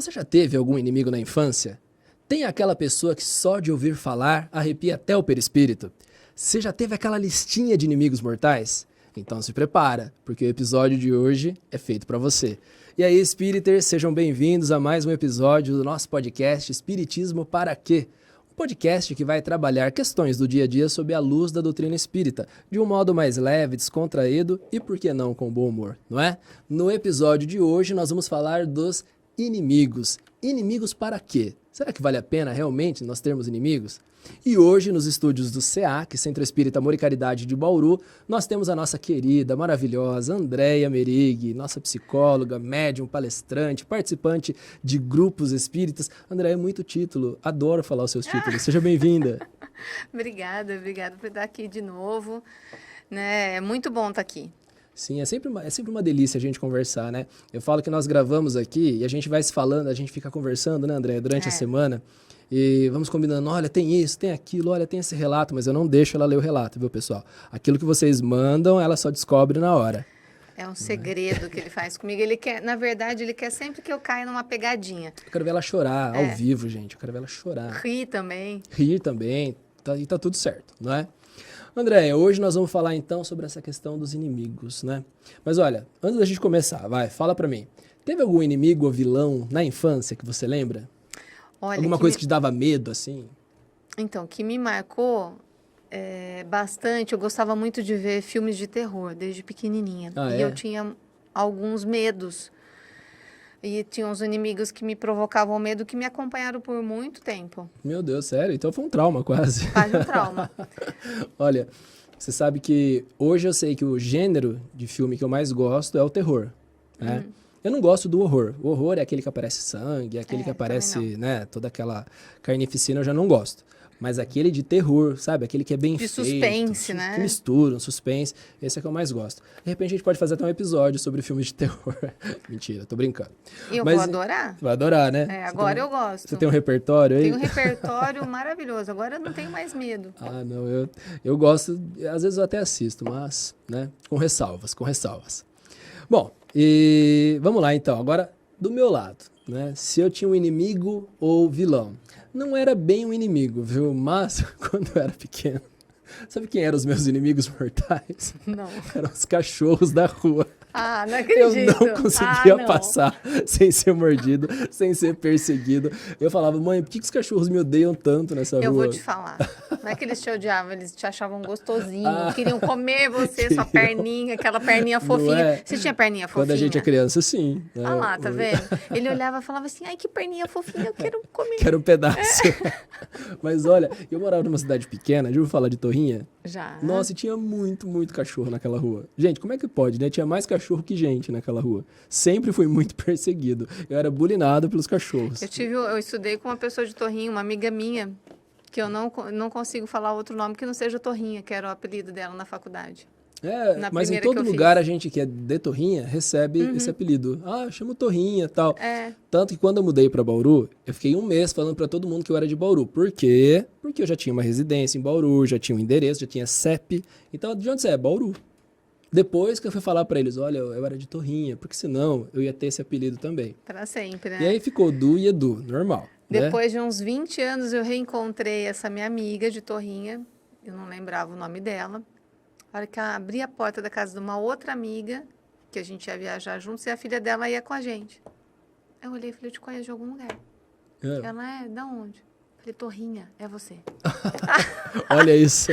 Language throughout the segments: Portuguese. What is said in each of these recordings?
Você já teve algum inimigo na infância? Tem aquela pessoa que só de ouvir falar arrepia até o perispírito? Você já teve aquela listinha de inimigos mortais? Então se prepara, porque o episódio de hoje é feito para você. E aí, Spiriters, sejam bem-vindos a mais um episódio do nosso podcast Espiritismo para Quê? Um podcast que vai trabalhar questões do dia a dia sob a luz da doutrina espírita, de um modo mais leve, descontraído e, por que não, com bom humor, não é? No episódio de hoje, nós vamos falar dos inimigos. Inimigos para quê? Será que vale a pena realmente nós termos inimigos? E hoje, nos estúdios do SEAC, Centro Espírita Amor e Caridade de Bauru, nós temos a nossa querida, maravilhosa Andréia Merig, nossa psicóloga, médium, palestrante, participante de grupos espíritas. Andréia, muito título, adoro falar os seus títulos. Seja bem-vinda. Obrigada por estar aqui de novo. Né? É muito bom estar aqui. Sim, é sempre uma delícia a gente conversar, né? Eu falo que nós gravamos aqui e a gente vai se falando, a gente fica conversando, né, André, durante a semana. E vamos combinando, olha, tem isso, tem aquilo, olha, tem esse relato, mas eu não deixo ela ler o relato, viu, pessoal? Aquilo que vocês mandam, ela só descobre na hora. É um segredo que ele faz comigo. Ele quer, na verdade, ele quer sempre que eu caia numa pegadinha. Eu quero ver ela chorar, ao vivo, gente. Eu quero ver ela chorar. Rir também. Rir também, e tá tudo certo, não é? Andréia, hoje nós vamos falar então sobre essa questão dos inimigos, né? Mas olha, antes da gente começar, fala pra mim. Teve algum inimigo ou vilão na infância que você lembra? Olha, alguma coisa que te dava medo, assim? Então, que me marcou bastante, eu gostava muito de ver filmes de terror, desde pequenininha. E eu tinha alguns medos. E tinha uns inimigos que me provocavam medo, que me acompanharam por muito tempo. Meu Deus, sério? Então foi um trauma quase. Quase um trauma. Olha, você sabe que hoje eu sei que o gênero de filme que eu mais gosto é o terror, né? Eu não gosto do horror. O horror é aquele que aparece sangue, aquele que aparece, né, toda aquela carnificina, eu já não gosto. Mas aquele de terror, sabe? Aquele que é bem feito. De suspense, né? Que mistura um suspense. Esse é que eu mais gosto. De repente a gente pode fazer até um episódio sobre filmes de terror. Mentira, tô brincando. E eu vou adorar. Vai adorar, né? Agora eu gosto. Você tem um repertório aí? Tenho um repertório maravilhoso. Agora eu não tenho mais medo. Ah, não. Eu gosto, às vezes eu até assisto, mas, né? Com ressalvas. Bom, e vamos lá então. Agora, do meu lado, né? Se eu tinha um inimigo ou vilão. Não era bem um inimigo, viu? Mas, quando eu era pequeno, sabe quem eram os meus inimigos mortais? Não. Eram os cachorros da rua. Ah, não acredito. Eu não conseguia passar sem ser mordido, sem ser perseguido. Eu falava, mãe, por que os cachorros me odeiam tanto nessa rua? Eu vou te falar. Não é que eles te odiavam, eles te achavam gostosinho, queriam comer você, sua perninha, aquela perninha fofinha. Você tinha perninha fofinha? Quando a gente é criança, sim. Ah lá, tá vendo? Ele olhava e falava assim, ai, que perninha fofinha, eu quero comer. Quero um pedaço. Mas olha, eu morava numa cidade pequena, já ouviu falar de Torrinha? Já. Nossa, e tinha muito cachorro naquela rua. Gente, como é que pode, né? Tinha mais cachorro que gente naquela rua. Sempre fui muito perseguido. Eu era bulinado pelos cachorros. Eu estudei com uma pessoa de Torrinha, uma amiga minha, que eu não consigo falar outro nome que não seja Torrinha, que era o apelido dela na faculdade. Mas em todo lugar a gente que é de Torrinha recebe esse apelido. Ah, chamo Torrinha e tal. Tanto que quando eu mudei para Bauru, eu fiquei um mês falando para todo mundo que eu era de Bauru. Por quê? Porque eu já tinha uma residência em Bauru, já tinha um endereço, já tinha CEP. Então, de onde você é? Bauru. Depois que eu fui falar para eles, olha, eu era de Torrinha, porque senão eu ia ter esse apelido também. Para sempre, né? E aí ficou Du e Edu, normal. Depois de uns 20 anos, eu reencontrei essa minha amiga de Torrinha. Eu não lembrava o nome dela. A hora que eu abri a porta da casa de uma outra amiga, que a gente ia viajar juntos, e a filha dela ia com a gente. Eu olhei e falei, eu te conheço de algum lugar. Ela, da onde? Eu falei, Torrinha, é você. Olha isso.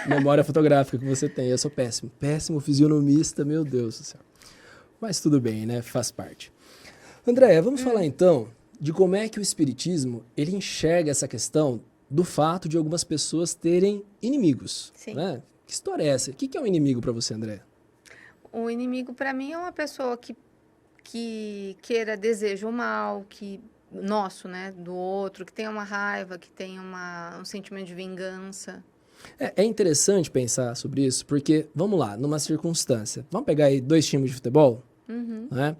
Memória fotográfica que você tem. Eu sou péssimo. Péssimo fisionomista, meu Deus do céu. Mas tudo bem, né? Faz parte. Andréia, vamos falar então de como é que o espiritismo ele enxerga essa questão do fato de algumas pessoas terem inimigos. Sim. Né? Que história é essa? O que é um inimigo para você, André? O inimigo, para mim, é uma pessoa que queira, deseja o mal, nosso, né? Do outro, que tenha uma raiva, que tenha um sentimento de vingança. É interessante pensar sobre isso, porque, vamos lá, numa circunstância. Vamos pegar aí 2 times de futebol, né?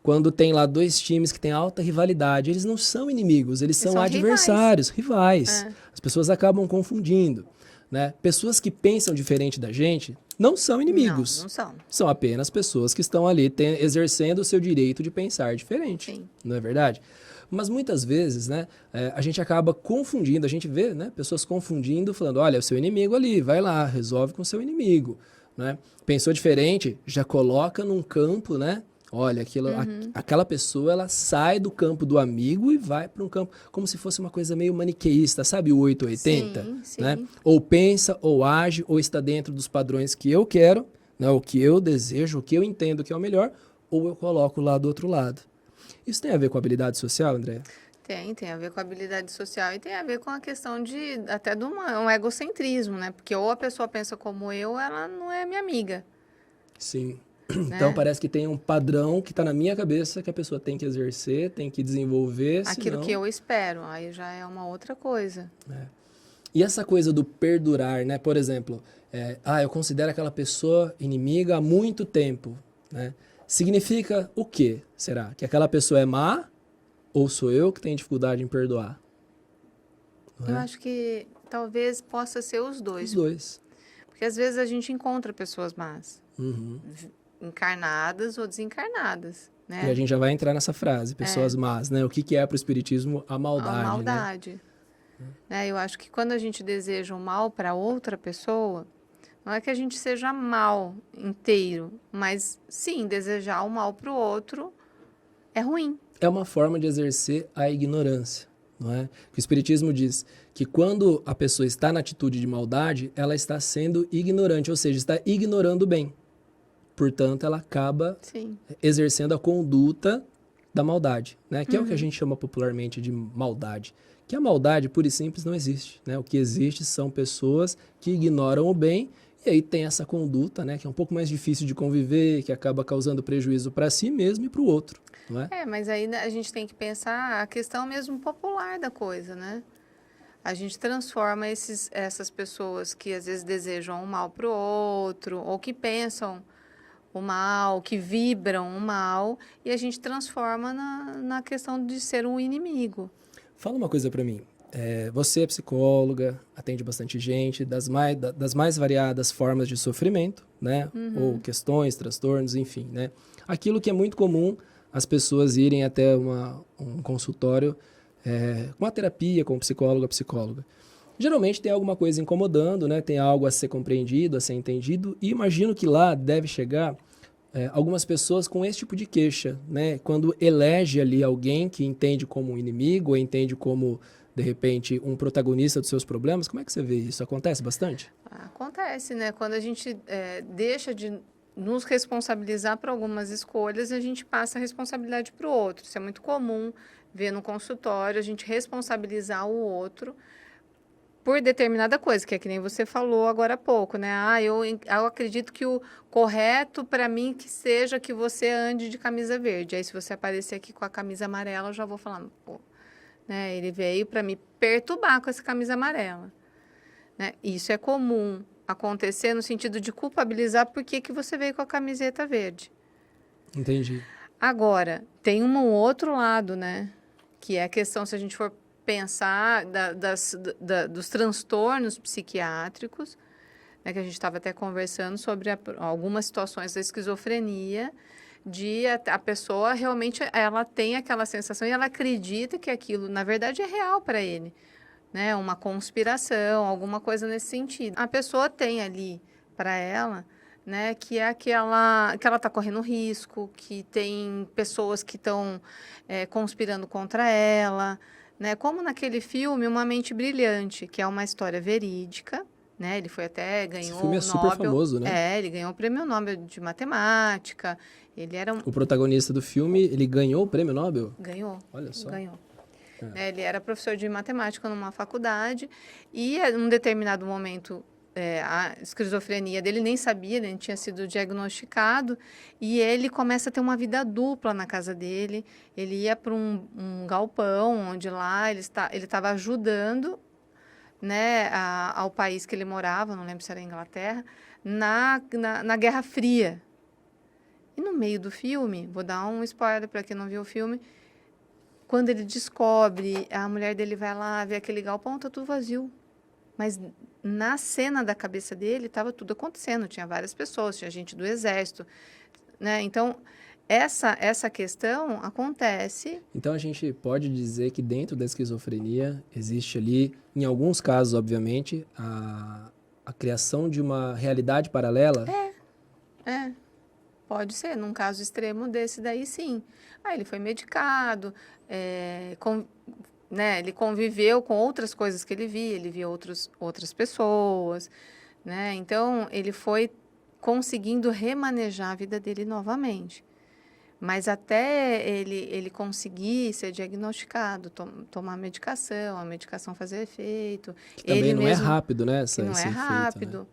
Quando tem lá 2 times que têm alta rivalidade, eles não são inimigos, eles são adversários, rivais. As pessoas acabam confundindo. Né? Pessoas que pensam diferente da gente não são inimigos. Não são. São apenas pessoas que estão ali exercendo o seu direito de pensar diferente. Sim. Não é verdade? Mas muitas vezes, né, a gente acaba confundindo, a gente vê, né, pessoas confundindo, falando, olha, é o seu inimigo ali, vai lá, resolve com o seu inimigo, né? Pensou diferente, já coloca num campo, né? Olha, aquela pessoa, ela sai do campo do amigo e vai para um campo como se fosse uma coisa meio maniqueísta, sabe o 880? Sim, sim. Né? Ou pensa, ou age, ou está dentro dos padrões que eu quero, né? O que eu desejo, o que eu entendo que é o melhor, ou eu coloco lá do outro lado. Isso tem a ver com habilidade social, André? Tem a ver com a habilidade social e tem a ver com a questão de até de um egocentrismo, né? Porque ou a pessoa pensa como eu, ela não é minha amiga. Sim. Né? Então parece que tem um padrão que está na minha cabeça que a pessoa tem que exercer, tem que desenvolver, Aquilo senão... que eu espero, aí já é uma outra coisa. E essa coisa do perdurar, né? Por exemplo, eu considero aquela pessoa inimiga há muito tempo, né? Significa o quê, será? Que aquela pessoa é má ou sou eu que tenho dificuldade em perdoar? Não Eu é? acho que talvez possa ser os Os dois. dois. Porque às vezes a gente encontra pessoas más, Uhum. encarnadas ou desencarnadas, E né? a gente já vai entrar nessa frase, pessoas más, né? O que é para o espiritismo a maldade, A né? maldade. Né? Eu acho que quando a gente deseja o mal para outra pessoa, não é que a gente seja mal inteiro, mas sim, desejar o mal para o outro é ruim. É uma forma de exercer a ignorância, não é? O espiritismo diz que quando a pessoa está na atitude de maldade, ela está sendo ignorante, ou seja, está ignorando o bem. Portanto, ela acaba Sim. exercendo a conduta da maldade, né? Que é o que a gente chama popularmente de maldade. Que a maldade, pura e simples, não existe, né? O que existe são pessoas que ignoram o bem e aí tem essa conduta, né? Que é um pouco mais difícil de conviver, que acaba causando prejuízo para si mesmo e para o outro, não é? Mas aí a gente tem que pensar a questão mesmo popular da coisa, né? A gente transforma essas pessoas que às vezes desejam o mal para o outro, ou que pensam o mal, que vibram o mal, e a gente transforma na questão de ser um inimigo. Fala uma coisa para mim. Você é psicóloga, atende bastante gente, das mais variadas formas de sofrimento, né? Ou questões, transtornos, enfim, né? Aquilo que é muito comum as pessoas irem até um consultório com a terapia, com o psicólogo, a psicóloga. Geralmente tem alguma coisa incomodando, né? Tem algo a ser compreendido, a ser entendido, e imagino que lá deve chegar algumas pessoas com esse tipo de queixa, né? Quando elege ali alguém que entende como um inimigo, ou entende como, de repente, um protagonista dos seus problemas, como é que você vê isso? Acontece bastante? Acontece, né? Quando a gente deixa de nos responsabilizar por algumas escolhas, a gente passa a responsabilidade para o outro. Isso é muito comum ver no consultório, a gente responsabilizar o outro por determinada coisa, que é que nem você falou agora há pouco, né? Eu acredito que o correto para mim que seja que você ande de camisa verde. Aí se você aparecer aqui com a camisa amarela, eu já vou falando, pô, né? Ele veio para me perturbar com essa camisa amarela, né? Isso é comum acontecer no sentido de culpabilizar por que você veio com a camiseta verde. Entendi. Agora, tem um outro lado, né? Que é a questão, se a gente for pensar dos transtornos psiquiátricos, né, que a gente estava até conversando sobre algumas situações da esquizofrenia, de a pessoa realmente ela tem aquela sensação e ela acredita que aquilo, na verdade, é real para ele, né? Uma conspiração, alguma coisa nesse sentido. A pessoa tem ali para ela, né, que é que ela está correndo risco, que tem pessoas que estão conspirando contra ela, né? Como naquele filme Uma Mente Brilhante, que é uma história verídica, né? Ele foi até ganhou Esse filme é super famoso, né? ele ganhou o Prêmio Nobel de Matemática. Ele era O protagonista do filme, ele ganhou o prêmio Nobel? ganhou. Olha só. Ganhou. Ele era professor de matemática numa faculdade e, em um determinado momento, a esquizofrenia dele nem sabia, ele tinha sido diagnosticado e ele começa a ter uma vida dupla na casa dele. Ele ia para um galpão, onde lá ele estava ajudando, né, ao país que ele morava, não lembro se era a Inglaterra, na Guerra Fria. E no meio do filme, vou dar um spoiler para quem não viu o filme, quando ele descobre, a mulher dele vai lá ver aquele galpão, tá tudo vazio. Mas na cena da cabeça dele estava tudo acontecendo, tinha várias pessoas, tinha gente do exército, né? Então, essa questão acontece. Então a gente pode dizer que dentro da esquizofrenia existe ali, em alguns casos, obviamente, a criação de uma realidade paralela. É, pode ser, num caso extremo desse daí, sim. Ele foi medicado, né, ele conviveu com outras coisas que ele via outras pessoas, né? Então, ele foi conseguindo remanejar a vida dele novamente. Mas até ele conseguir ser diagnosticado, tomar a medicação fazer efeito. Que também ele não mesmo, é rápido, né? que não Esse é efeito, rápido,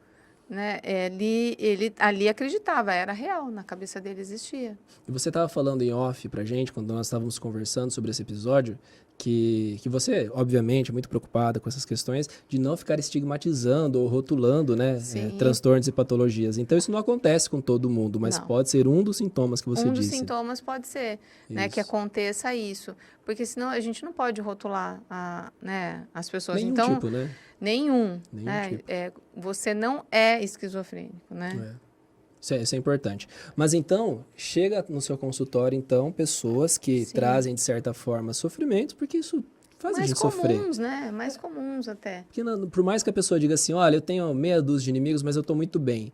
né? Ele ali acreditava, era real, na cabeça dele existia. E você estava falando em off pra gente, quando nós estávamos conversando sobre esse episódio, que você, obviamente, é muito preocupada com essas questões de não ficar estigmatizando ou rotulando, né, Sim. transtornos e patologias. Então, isso não acontece com todo mundo, mas Não. pode ser um dos sintomas que você Um dos disse. sintomas pode ser, né, que Isso. aconteça isso. Porque senão a gente não pode rotular né, as pessoas. Nenhum Então, tipo, né? Nenhum. Nenhum Né? tipo. Você não é esquizofrênico, né? Isso é importante. Mas então, chega no seu consultório, então, pessoas que Sim. trazem, de certa forma, sofrimentos, porque isso faz a Mais gente sofrer. comuns, né? Mais comuns até. Porque por mais que a pessoa diga assim, olha, eu tenho meia dúzia de inimigos, mas eu estou muito bem.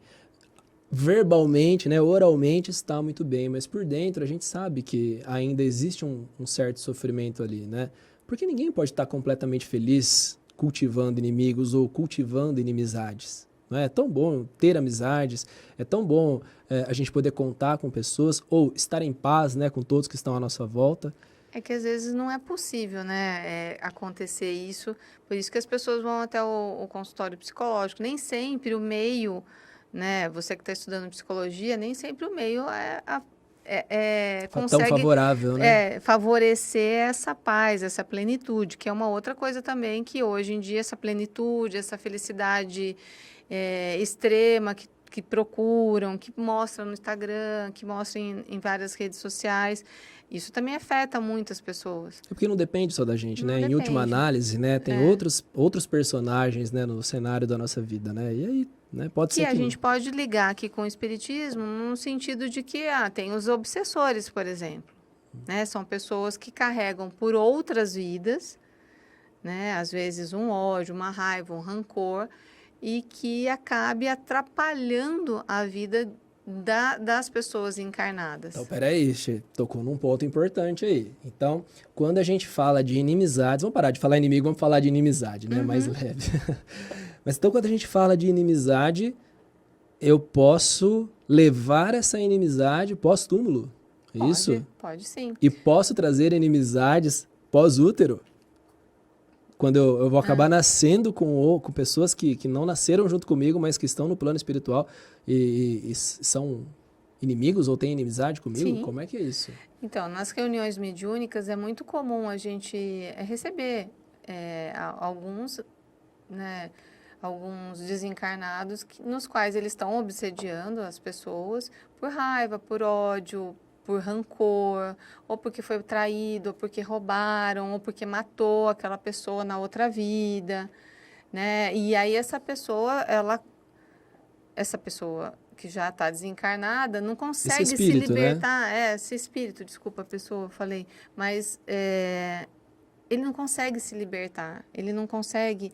Verbalmente, né, oralmente está muito bem, mas por dentro a gente sabe que ainda existe um certo sofrimento ali, né? Porque ninguém pode estar completamente feliz cultivando inimigos ou cultivando inimizades. Não é? É tão bom ter amizades, é tão bom a gente poder contar com pessoas ou estar em paz, né, com todos que estão à nossa volta. É que às vezes não é possível, né, acontecer isso. Por isso que as pessoas vão até o consultório psicológico. Nem sempre o meio, né, você que está estudando psicologia, nem sempre o meio consegue tão favorável, né? Favorecer essa paz, essa plenitude, que é uma outra coisa também que hoje em dia essa plenitude, essa felicidade extrema que procuram, que mostram no Instagram, que mostram em várias redes sociais, isso também afeta muitas pessoas. É porque não depende só da gente, Não né? depende. Em última análise, né? Tem outros personagens, né, no cenário da nossa vida, né? E aí, né? Pode ser que que a gente pode ligar aqui com o espiritismo no sentido de que tem os obsessores, por exemplo, né? São pessoas que carregam por outras vidas, né? Às vezes um ódio, uma raiva, um rancor, e que acabe atrapalhando a vida das pessoas encarnadas. Então, peraí, você tocou num ponto importante aí. Então, quando a gente fala de inimizades, vamos parar de falar inimigo, vamos falar de inimizade, né? Mais leve. Mas então, quando a gente fala de inimizade, eu posso levar essa inimizade pós-túmulo? É isso? Pode sim. E posso trazer inimizades pós-útero? Quando eu vou acabar nascendo com pessoas que não nasceram junto comigo, mas que estão no plano espiritual e são inimigos ou têm inimizade comigo? Sim. Como é que é isso? Então, nas reuniões mediúnicas é muito comum a gente receber alguns, né, alguns desencarnados nos quais eles estão obsediando as pessoas por raiva, por ódio, por rancor, ou porque foi traído, ou porque roubaram, ou porque matou aquela pessoa na outra vida, né? E aí essa pessoa que já está desencarnada não consegue espírito, se libertar. né? Esse espírito, desculpa a pessoa, eu falei, mas ele não consegue se libertar, ele não consegue.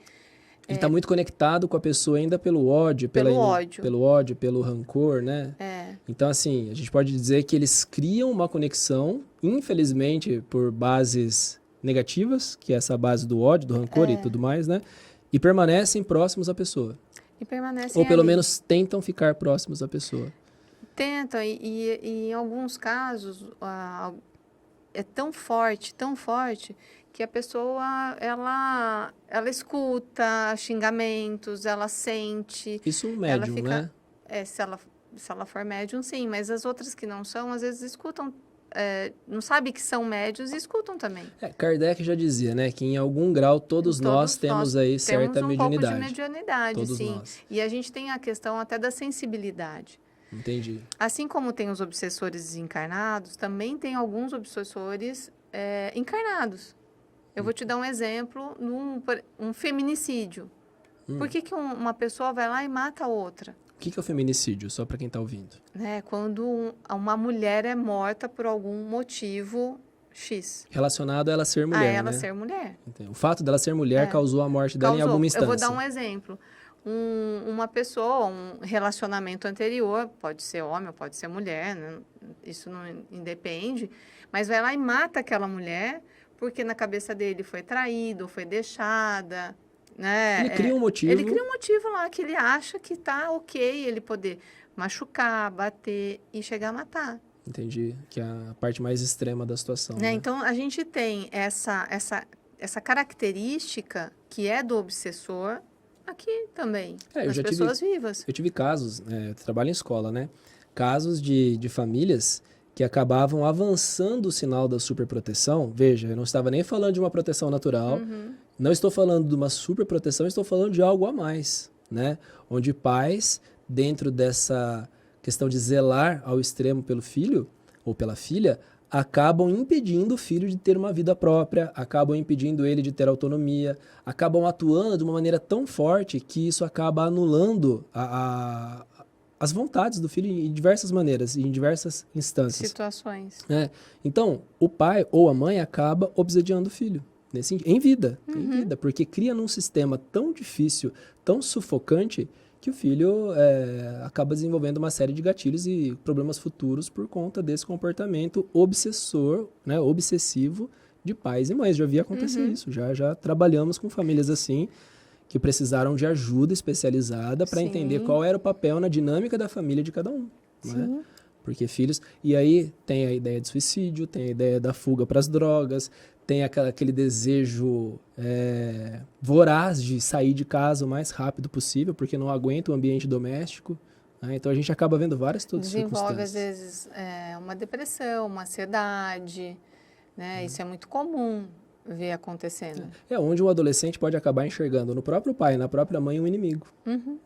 Ele está muito conectado com a pessoa ainda pelo ódio, Pelo ódio. Pelo ódio, pelo rancor, né? É. Então, assim, a gente pode dizer que eles criam uma conexão, infelizmente, por bases negativas, que é essa base do ódio, do rancor e tudo mais, né? E permanecem próximos à pessoa. E permanecem Ou pelo ali. menos tentam ficar próximos à pessoa. Tentam, e em alguns casos é tão forte, que a pessoa, ela escuta xingamentos, ela sente. Isso um médium, ela fica, né? Se ela for médium, sim, mas as outras que não são, às vezes escutam, não sabe que são médios e escutam também. Kardec já dizia, né, que em algum grau todos nós temos aí certa temos um mediunidade. pouco de mediunidade, Todos sim. nós. E a gente tem a questão até da sensibilidade. Entendi. Assim como tem os obsessores desencarnados, também tem alguns obsessores encarnados. Eu vou te dar um exemplo, um feminicídio. Por que uma pessoa vai lá e mata a outra? O que é o feminicídio? Só para quem está ouvindo. Né? Quando uma mulher é morta por algum motivo X. Relacionado a ela ser mulher, A ela né? ser mulher. O fato dela ser mulher causou a morte dela em alguma instância. Eu vou dar um exemplo. Uma pessoa, um relacionamento anterior, pode ser homem ou pode ser mulher, né? Isso não independe, mas vai lá e mata aquela mulher porque na cabeça dele foi traído, foi deixada, né? Ele cria um motivo. Ele cria um motivo lá que ele acha que tá ok ele poder machucar, bater e chegar a matar. Entendi, que é a parte mais extrema da situação. Né? Então, a gente tem essa característica que é do obsessor aqui também, nas pessoas vivas. Eu tive casos, eu trabalho em escola, né? Casos de famílias que acabavam avançando o sinal da superproteção. Veja, eu não estava nem falando de uma proteção natural, não estou falando de uma superproteção, estou falando de algo a mais, né? Onde pais, dentro dessa questão de zelar ao extremo pelo filho ou pela filha, acabam impedindo o filho de ter uma vida própria, acabam impedindo ele de ter autonomia, acabam atuando de uma maneira tão forte que isso acaba anulando as vontades do filho em diversas maneiras, em diversas instâncias. Situações. Então, o pai ou a mãe acaba obsediando o filho. Em vida, porque cria num sistema tão difícil, tão sufocante, que o filho acaba desenvolvendo uma série de gatilhos e problemas futuros por conta desse comportamento obsessor, né, obsessivo de pais e mães. Já vi acontecer isso, já trabalhamos com famílias assim, que precisaram de ajuda especializada para entender qual era o papel na dinâmica da família de cada um. Né? Porque filhos... E aí tem a ideia de suicídio, tem a ideia da fuga para as drogas, tem aquele desejo voraz de sair de casa o mais rápido possível, porque não aguenta o ambiente doméstico. Né? Então, a gente acaba vendo várias circunstâncias. Desenvolve, às vezes, uma depressão, uma ansiedade. Né? Isso é muito comum ver acontecendo. É onde um adolescente pode acabar enxergando no próprio pai, na própria mãe, um inimigo.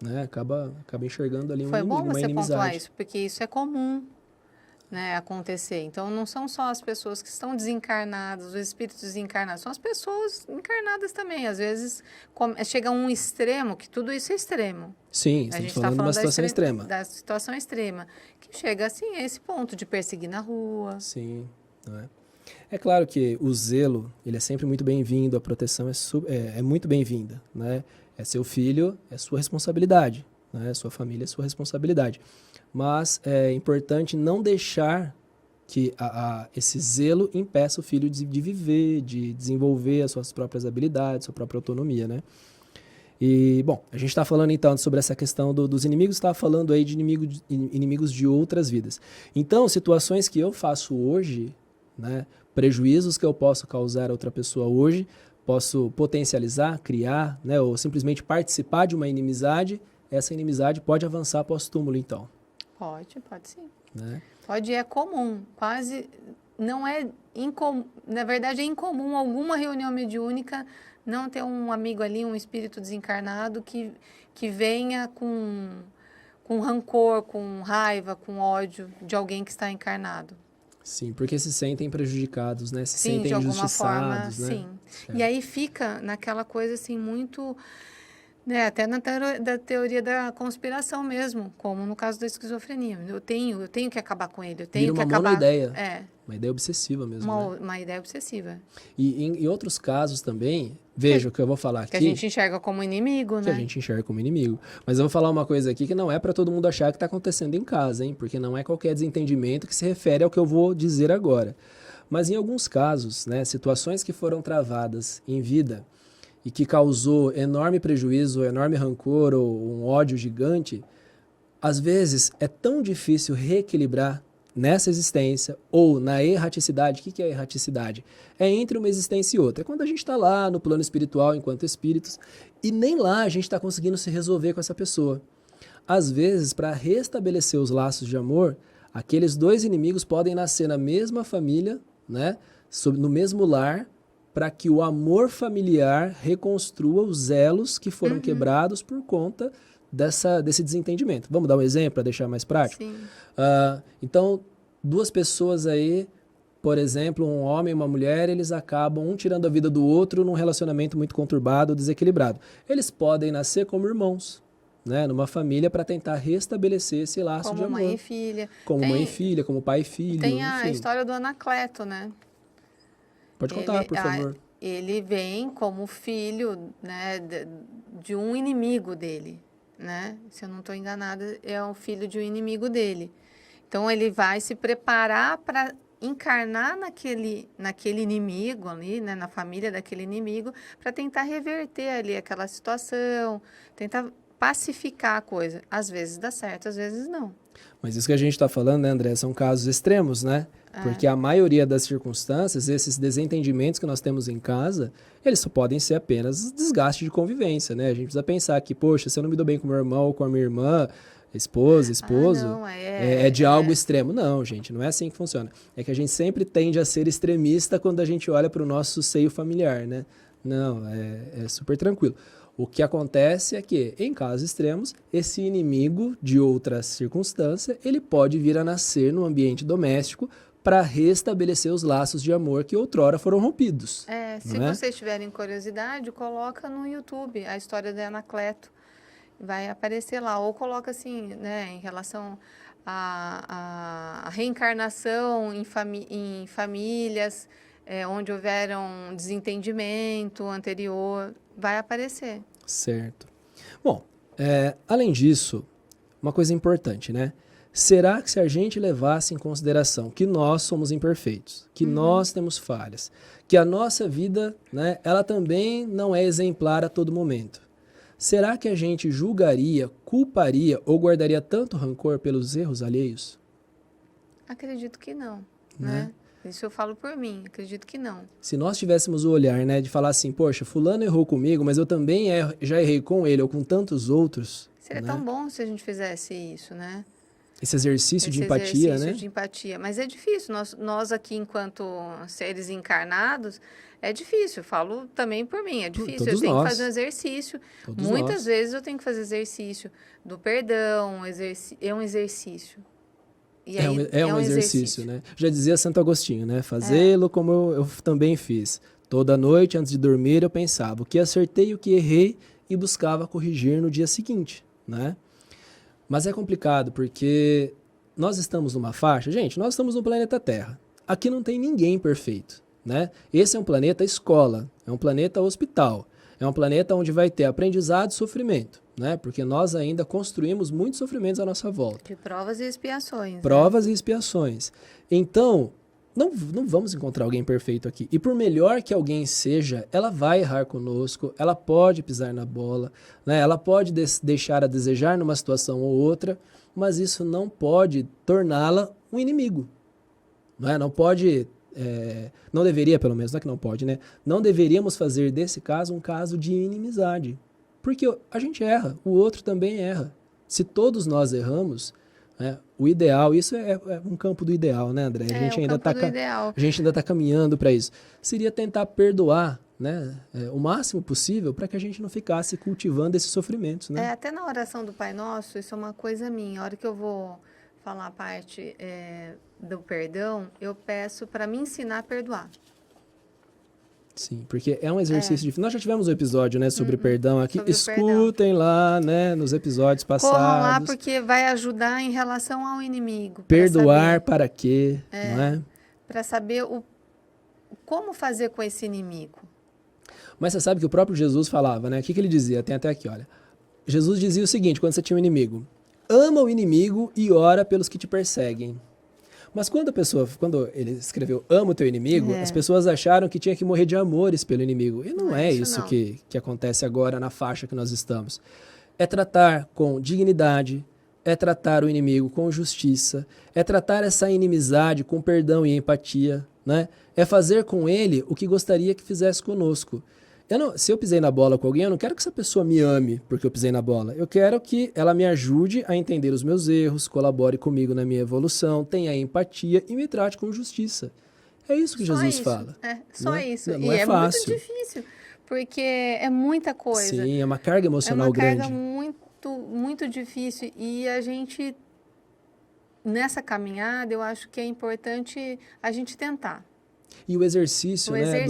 Né? Acaba enxergando ali um inimigo, uma inimizade. Foi bom você pontuar isso, porque isso é comum. Né, acontecer. Então, não são só as pessoas que estão desencarnadas, os espíritos desencarnados, são as pessoas encarnadas também. Às vezes, chega a um extremo, que tudo isso é extremo. Sim, estamos falando de uma situação extrema. Da situação extrema, que chega assim a esse ponto de perseguir na rua. Sim, não é? É claro que o zelo, ele é sempre muito bem-vindo, a proteção é muito bem-vinda, né? É seu filho, é sua responsabilidade, né? Sua família é sua responsabilidade. Mas é importante não deixar que esse zelo impeça o filho de viver, de desenvolver as suas próprias habilidades, sua própria autonomia, né? E, bom, a gente está falando então sobre essa questão dos inimigos, está falando aí de inimigos de outras vidas. Então, situações que eu faço hoje, né, prejuízos que eu posso causar a outra pessoa hoje, posso potencializar, criar, né, ou simplesmente participar de uma inimizade, essa inimizade pode avançar pós-túmulo, então. Pode sim. Né? Pode, é comum, quase, não é incomum, na verdade é incomum alguma reunião mediúnica não ter um amigo ali, um espírito desencarnado que venha com rancor, com raiva, com ódio de alguém que está encarnado. Sim, porque se sentem prejudicados, né? Se sentem injustiçados, de alguma forma, né? sim. E aí fica naquela coisa assim muito... Né, até na teoria da conspiração mesmo, como no caso da esquizofrenia. Eu tenho que acabar com ele, eu tenho que acabar... Uma ideia. Uma ideia obsessiva mesmo, uma ideia obsessiva. E em outros casos também, veja o que eu vou falar aqui... Que a gente enxerga como inimigo, né? Que a gente enxerga como inimigo. Mas eu vou falar uma coisa aqui que não é para todo mundo achar que está acontecendo em casa, hein? Porque não é qualquer desentendimento que se refere ao que eu vou dizer agora. Mas em alguns casos, né, situações que foram travadas em vida... e que causou enorme prejuízo, enorme rancor ou um ódio gigante, às vezes é tão difícil reequilibrar nessa existência ou na erraticidade. O que é erraticidade? É entre uma existência e outra. É quando a gente está lá no plano espiritual enquanto espíritos e nem lá a gente está conseguindo se resolver com essa pessoa. Às vezes, para restabelecer os laços de amor, aqueles dois inimigos podem nascer na mesma família, né, no mesmo lar, para que o amor familiar reconstrua os elos que foram quebrados por conta desse desentendimento. Vamos dar um exemplo para deixar mais prático? Sim. Então, duas pessoas aí, por exemplo, um homem e uma mulher, eles acabam um tirando a vida do outro num relacionamento muito conturbado, desequilibrado. Eles podem nascer como irmãos, né, numa família para tentar restabelecer esse laço de Como amor. mãe e filha. Como Tem- mãe e filha, como pai e filho, Tem a enfim. história do Anacleto, né? Pode contar, por favor. Ele vem como filho, né, de um inimigo dele, né? Se eu não estou enganada, é um filho de um inimigo dele. Então ele vai se preparar para encarnar naquele inimigo ali, né, na família daquele inimigo, para tentar reverter ali aquela situação, tentar pacificar a coisa. Às vezes dá certo, às vezes não. Mas isso que a gente está falando, né, André, são casos extremos, né? Porque a maioria das circunstâncias, esses desentendimentos que nós temos em casa, eles só podem ser apenas desgaste de convivência, né? A gente precisa pensar que, poxa, se eu não me dou bem com meu irmão ou com a minha irmã, esposo, não, é de algo extremo. Não, gente, não é assim que funciona. É que a gente sempre tende a ser extremista quando a gente olha para o nosso seio familiar, né? Não, é super tranquilo. O que acontece é que, em casos extremos, esse inimigo de outra circunstância, ele pode vir a nascer no ambiente doméstico para restabelecer os laços de amor que outrora foram rompidos. Se vocês tiverem curiosidade, coloca no YouTube a história de Anacleto. Vai aparecer lá. Ou coloca assim, né, em relação à reencarnação em famílias onde houveram desentendimento anterior, vai aparecer. Certo. Bom, além disso, uma coisa importante, né? Será que se a gente levasse em consideração que nós somos imperfeitos, que nós temos falhas, que a nossa vida, né, ela também não é exemplar a todo momento, será que a gente julgaria, culparia ou guardaria tanto rancor pelos erros alheios? Acredito que não, né? Isso eu falo por mim, acredito que não. Se nós tivéssemos o olhar, né, de falar assim, poxa, fulano errou comigo, mas eu também já errei com ele ou com tantos outros. Seria né? tão bom se a gente fizesse isso, né? Esse exercício de empatia, exercício né? de empatia. Mas é difícil. Nós aqui, enquanto seres encarnados, é difícil. Falo também por mim, é difícil. Eu tenho que fazer um exercício. Muitas vezes eu tenho que fazer exercício do perdão, é um exercício. E aí, é um exercício, né? Já dizia Santo Agostinho, né? Fazê-lo como eu também fiz. Toda noite, antes de dormir, eu pensava o que acertei e o que errei e buscava corrigir no dia seguinte, né? Mas é complicado porque nós estamos numa faixa... Gente, nós estamos no planeta Terra. Aqui não tem ninguém perfeito, né? Esse é um planeta escola, é um planeta hospital. É um planeta onde vai ter aprendizado e sofrimento, né? Porque nós ainda construímos muitos sofrimentos à nossa volta. De provas e expiações. Provas e expiações. Então, não vamos encontrar alguém perfeito aqui. E por melhor que alguém seja, ela vai errar conosco, ela pode pisar na bola, né? Ela pode deixar a desejar numa situação ou outra, mas isso não pode torná-la um inimigo. Não é? Não pode... não deveria, pelo menos, não é que não pode, né? Não deveríamos fazer desse caso um caso de inimizade. Porque a gente erra, o outro também erra. Se todos nós erramos, né, o ideal, isso é um campo do ideal, né, André? A gente ainda está caminhando para isso. Seria tentar perdoar, né, o máximo possível para que a gente não ficasse cultivando esses sofrimentos, né? Até na oração do Pai Nosso, isso é uma coisa minha. A hora que eu vou falar a parte do perdão, eu peço para me ensinar a perdoar. Sim, porque é um exercício difícil. Nós já tivemos um episódio, né, sobre perdão aqui. Sobre Escutem lá, né, nos episódios passados. Corram lá porque vai ajudar em relação ao inimigo. Perdoar para quê, não é? Para saber como fazer com esse inimigo. Mas você sabe que o próprio Jesus falava, né? O que ele dizia? Tem até aqui, olha. Jesus dizia o seguinte, quando você tinha um inimigo. Ama o inimigo e ora pelos que te perseguem. Mas quando ele escreveu ama o teu inimigo, as pessoas acharam que tinha que morrer de amores pelo inimigo. E não é isso que acontece agora na faixa que nós estamos. É tratar com dignidade, é tratar o inimigo com justiça, é tratar essa inimizade com perdão e empatia, né? É fazer com ele o que gostaria que fizesse conosco. Se eu pisei na bola com alguém, eu não quero que essa pessoa me ame porque eu pisei na bola. Eu quero que ela me ajude a entender os meus erros, colabore comigo na minha evolução, tenha empatia e me trate com justiça. É isso que Jesus fala. Só isso. Não é fácil. Muito difícil, porque é muita coisa. Sim, é uma carga emocional grande. É uma carga muito, muito difícil. E a gente, nessa caminhada, eu acho que é importante a gente tentar. E o exercício, né?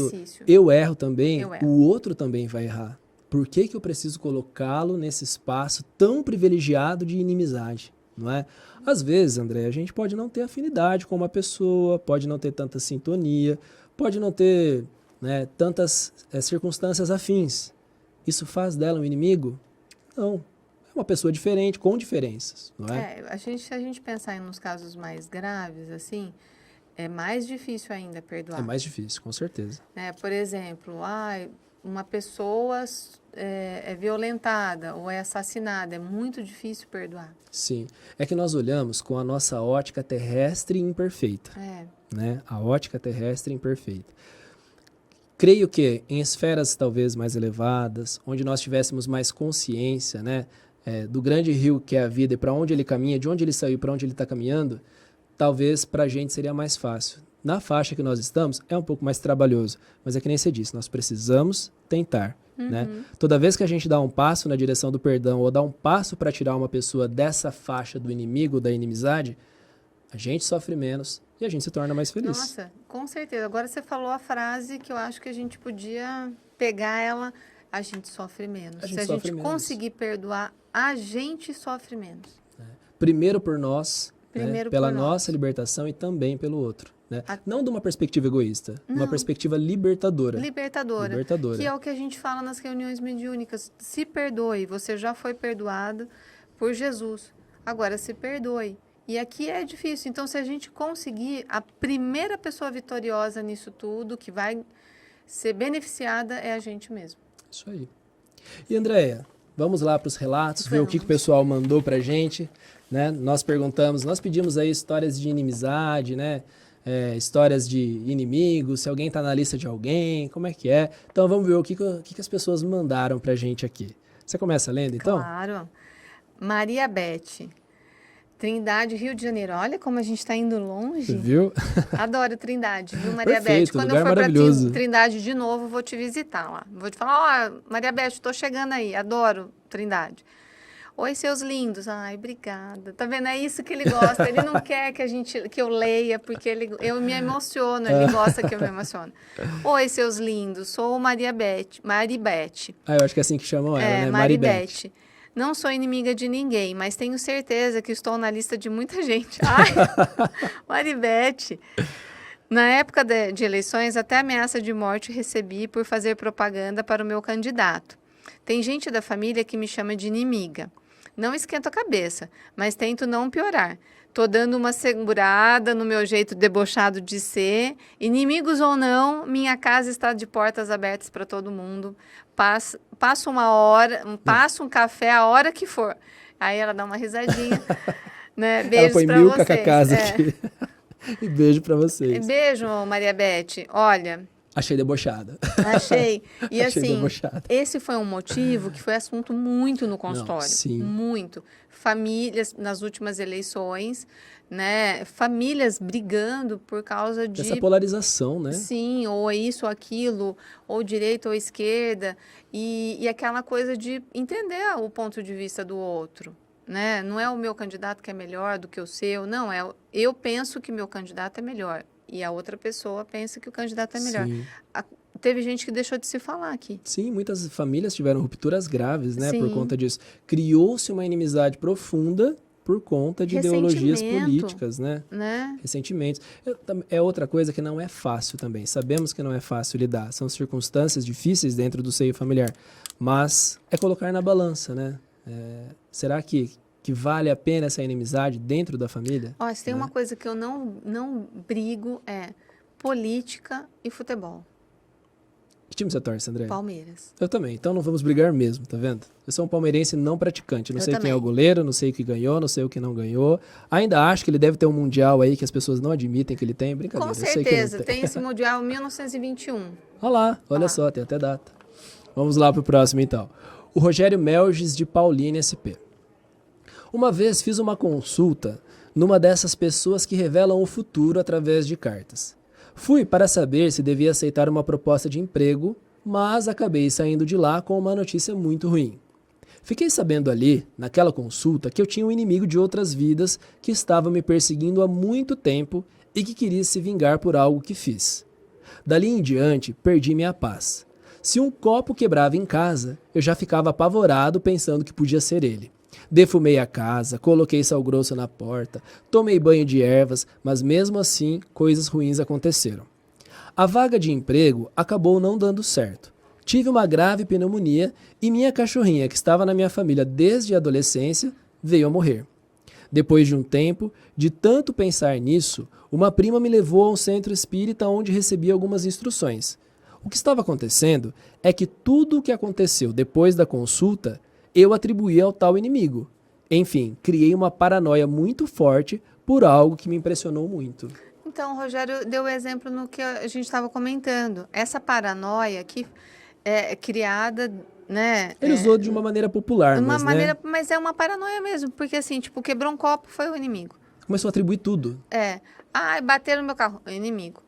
Eu erro também, o outro também vai errar. Por que que eu preciso colocá-lo nesse espaço tão privilegiado de inimizade, não é? Às vezes, André, a gente pode não ter afinidade com uma pessoa, pode não ter tanta sintonia, pode não ter, né, tantas circunstâncias afins. Isso faz dela um inimigo? Não. É uma pessoa diferente, com diferenças, não é? Se a gente pensar nos casos mais graves, assim, é mais difícil ainda perdoar. É mais difícil, com certeza. Por exemplo, uma pessoa é violentada ou é assassinada, é muito difícil perdoar. Sim. É que nós olhamos com a nossa ótica terrestre imperfeita. Né? A ótica terrestre imperfeita. Creio que em esferas talvez mais elevadas, onde nós tivéssemos mais consciência, né, do grande rio que é a vida e para onde ele caminha, de onde ele saiu e para onde ele está caminhando, talvez para a gente seria mais fácil. Na faixa que nós estamos, é um pouco mais trabalhoso, mas é que nem você disse, nós precisamos tentar. Né? Toda vez que a gente dá um passo na direção do perdão ou dá um passo para tirar uma pessoa dessa faixa do inimigo, da inimizade, a gente sofre menos e a gente se torna mais feliz. Nossa, com certeza. Agora você falou a frase que eu acho que a gente podia pegar ela, a gente sofre menos. Se a gente conseguir perdoar, a gente sofre menos. Primeiro por nós, pela nossa libertação e também pelo outro. Né? Não de uma perspectiva egoísta, uma perspectiva libertadora. Libertadora. Que é o que a gente fala nas reuniões mediúnicas. Se perdoe, você já foi perdoado por Jesus. Agora se perdoe. E aqui é difícil. Então, se a gente conseguir, a primeira pessoa vitoriosa nisso tudo, que vai ser beneficiada, é a gente mesmo. Isso aí. E, Andréia, vamos lá para os relatos, ver o que o pessoal mandou para a gente. Né? Nós pedimos aí histórias de inimizade, né? Histórias de inimigos, se alguém está na lista de alguém, como é que é. Então, vamos ver o que as pessoas mandaram para a gente aqui. Você começa lendo, então? Claro. Maria Beth. Trindade, Rio de Janeiro. Olha como a gente está indo longe. Viu? Adoro Trindade, viu, Maria Perfeito, Beth? Quando eu for para Trindade de novo, vou te visitar lá. Vou te falar, Maria Beth, estou chegando aí. Adoro Trindade. Oi, seus lindos. Ai, obrigada. Tá vendo? É isso que ele gosta. Ele não quer que eu leia, porque eu me emociono. Ele gosta que eu me emociono. Oi, seus lindos. Sou Maribeth. Eu acho que é assim que chamam ela, né? Maribeth. Não sou inimiga de ninguém, mas tenho certeza que estou na lista de muita gente. Ai, Maribeth. Na época de eleições, até ameaça de morte recebi por fazer propaganda para o meu candidato. Tem gente da família que me chama de inimiga. Não esquento a cabeça, mas tento não piorar. Tô dando uma segurada no meu jeito debochado de ser. Inimigos ou não, minha casa está de portas abertas para todo mundo. Passo uma hora, passo um café a hora que for. Aí ela dá uma risadinha. Né? Beijos para vocês. Com a casa aqui. E beijo para vocês. Beijo, Maria Beth. Olha... Achei debochada. Achei. E Achei assim, debochada. Esse foi um motivo que foi assunto muito no consultório. Não, sim. Muito. Famílias, nas últimas eleições, né? Famílias brigando por causa de... Essa polarização, né? Sim, ou isso ou aquilo, ou direita ou esquerda. E aquela coisa de entender o ponto de vista do outro. Né? Não é o meu candidato que é melhor do que o seu. Não, eu penso que meu candidato é melhor. E a outra pessoa pensa que o candidato é melhor. Teve gente que deixou de se falar aqui. Sim, muitas famílias tiveram rupturas graves, né? Sim. Por conta disso. Criou-se uma inimizade profunda por conta de ideologias políticas, né? Ressentimentos. É outra coisa que não é fácil também. Sabemos que não é fácil lidar. São circunstâncias difíceis dentro do seio familiar. Mas é colocar na balança, né? Será que vale a pena essa inimizade dentro da família? Ó, se tem uma coisa que eu não brigo é política e futebol. Que time você torce, André? Palmeiras. Eu também, então não vamos brigar mesmo, tá vendo? Eu sou um palmeirense não praticante, não sei quem é o goleiro, não sei o que ganhou, não sei o que não ganhou. Ainda acho que ele deve ter um mundial aí que as pessoas não admitem que ele tem, brincadeira. Com certeza, tem esse mundial em 1921. Olha lá, olha só, tem até data. Vamos lá pro próximo então. O Rogério Melges de Paulínia SP. Uma vez fiz uma consulta numa dessas pessoas que revelam o futuro através de cartas. Fui para saber se devia aceitar uma proposta de emprego, mas acabei saindo de lá com uma notícia muito ruim. Fiquei sabendo ali, naquela consulta, que eu tinha um inimigo de outras vidas que estava me perseguindo há muito tempo e que queria se vingar por algo que fiz. Dali em diante, perdi minha paz. Se um copo quebrava em casa, eu já ficava apavorado pensando que podia ser ele. Defumei a casa, coloquei sal grosso na porta, tomei banho de ervas, mas mesmo assim coisas ruins aconteceram. A vaga de emprego acabou não dando certo. Tive uma grave pneumonia e minha cachorrinha, que estava na minha família desde a adolescência, veio a morrer. Depois de um tempo, de tanto pensar nisso, uma prima me levou a um centro espírita onde recebi algumas instruções. O que estava acontecendo é que tudo o que aconteceu depois da consulta, eu atribuí ao tal inimigo. Enfim, criei uma paranoia muito forte por algo que me impressionou muito. Então, o Rogério deu o exemplo no que a gente estava comentando. Essa paranoia que é criada, né? Ele usou de uma maneira popular, mas é uma paranoia mesmo, porque assim, tipo, quebrou um copo, foi o inimigo. Começou a atribuir tudo. Ai, bateram no meu carro, o inimigo.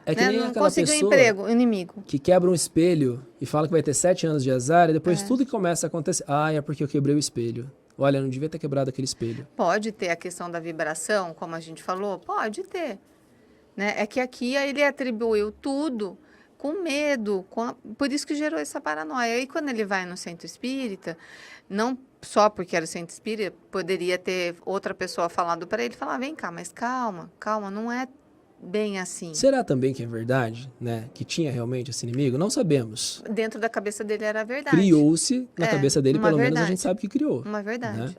É que nem Não aquela conseguiu pessoa emprego, inimigo. que quebra um espelho e fala que vai ter 7 anos de azar e depois tudo que começa a acontecer. É porque eu quebrei o espelho. Olha, eu não devia ter quebrado aquele espelho. Pode ter a questão da vibração, como a gente falou? Pode ter. Né? É que aqui ele atribuiu tudo com medo, por isso que gerou essa paranoia. E quando ele vai no centro espírita, não só porque era centro espírita, poderia ter outra pessoa falado para ele, falar, vem cá, mas calma, não é bem assim. Será também que é verdade, né? Que tinha realmente esse inimigo? Não sabemos. Dentro da cabeça dele era verdade. Criou-se na cabeça dele, pelo menos a gente sabe que criou. Uma verdade. Né?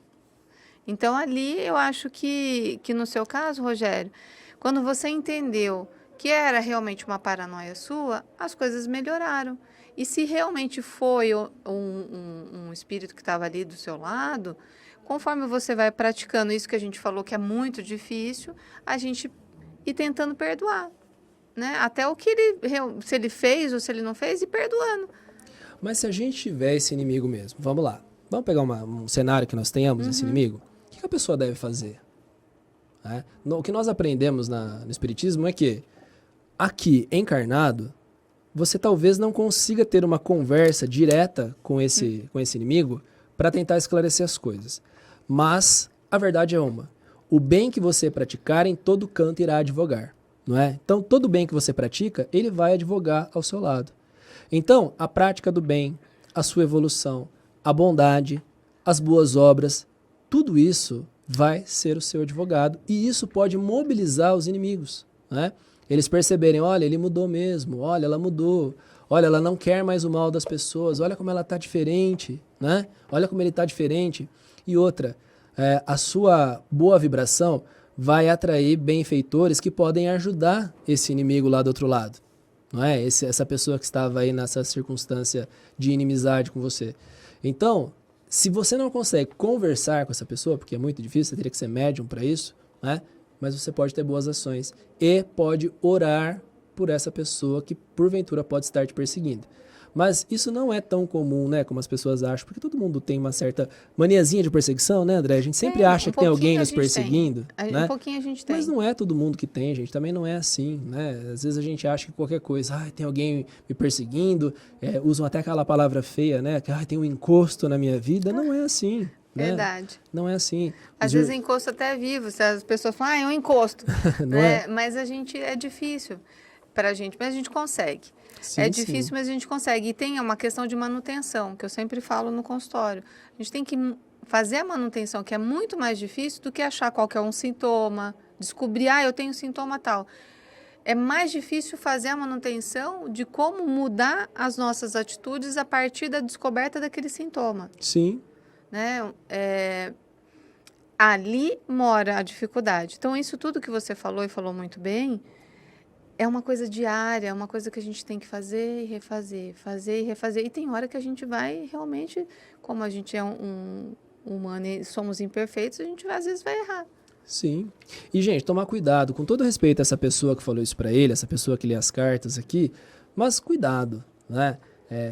Então ali eu acho que no seu caso, Rogério, quando você entendeu que era realmente uma paranoia sua, as coisas melhoraram. E se realmente foi um espírito que estava ali do seu lado, conforme você vai praticando isso que a gente falou que é muito difícil, a gente ir tentando perdoar. Né? Até o que se ele fez ou se ele não fez, e perdoando. Mas se a gente tiver esse inimigo mesmo, vamos lá. Vamos pegar um cenário que nós tenhamos esse inimigo. O que a pessoa deve fazer? O que nós aprendemos no Espiritismo é que aqui, encarnado, você talvez não consiga ter uma conversa direta com esse inimigo para tentar esclarecer as coisas. Mas a verdade é uma. O bem que você praticar em todo canto irá advogar. Não é? Então, todo bem que você pratica, ele vai advogar ao seu lado. Então, a prática do bem, a sua evolução, a bondade, as boas obras, tudo isso vai ser o seu advogado. E isso pode mobilizar os inimigos. Né? Eles perceberem, olha, ele mudou mesmo, olha, ela mudou, olha, ela não quer mais o mal das pessoas, olha como ela está diferente, né? Olha como ele está diferente. E outra, a sua boa vibração vai atrair benfeitores que podem ajudar esse inimigo lá do outro lado. Não é? Essa pessoa que estava aí nessa circunstância de inimizade com você. Então, se você não consegue conversar com essa pessoa, porque é muito difícil, você teria que ser médium para isso, né? Mas você pode ter boas ações e pode orar por essa pessoa que porventura pode estar te perseguindo. Mas isso não é tão comum, né, como as pessoas acham, porque todo mundo tem uma certa maniazinha de perseguição, né, André? A gente sempre acha que tem alguém nos perseguindo, né? Um pouquinho a gente tem. Mas não é todo mundo que tem, gente, também não é assim, né? Às vezes a gente acha que qualquer coisa, tem alguém me perseguindo, usam até aquela palavra feia, né, que tem um encosto na minha vida, não é assim. Né? Verdade. Não é assim. Às vezes encosto até vivo, se as pessoas falam, é um encosto. Não é? Mas é difícil para a gente, mas a gente consegue. Sim, é difícil, mas a gente consegue. E tem uma questão de manutenção, que eu sempre falo no consultório. A gente tem que fazer a manutenção, que é muito mais difícil do que achar qual que é um sintoma, descobrir, eu tenho sintoma tal. É mais difícil fazer a manutenção de como mudar as nossas atitudes a partir da descoberta daquele sintoma. Sim. Né? Ali mora a dificuldade. Então, isso tudo que você falou e falou muito bem, é uma coisa diária, é uma coisa que a gente tem que fazer e refazer, fazer e refazer. E tem hora que a gente vai realmente, como a gente é um humano e somos imperfeitos, a gente às vezes vai errar. Sim. E, gente, tomar cuidado, com todo respeito a essa pessoa que falou isso pra ele, essa pessoa que lê as cartas aqui, mas cuidado, né?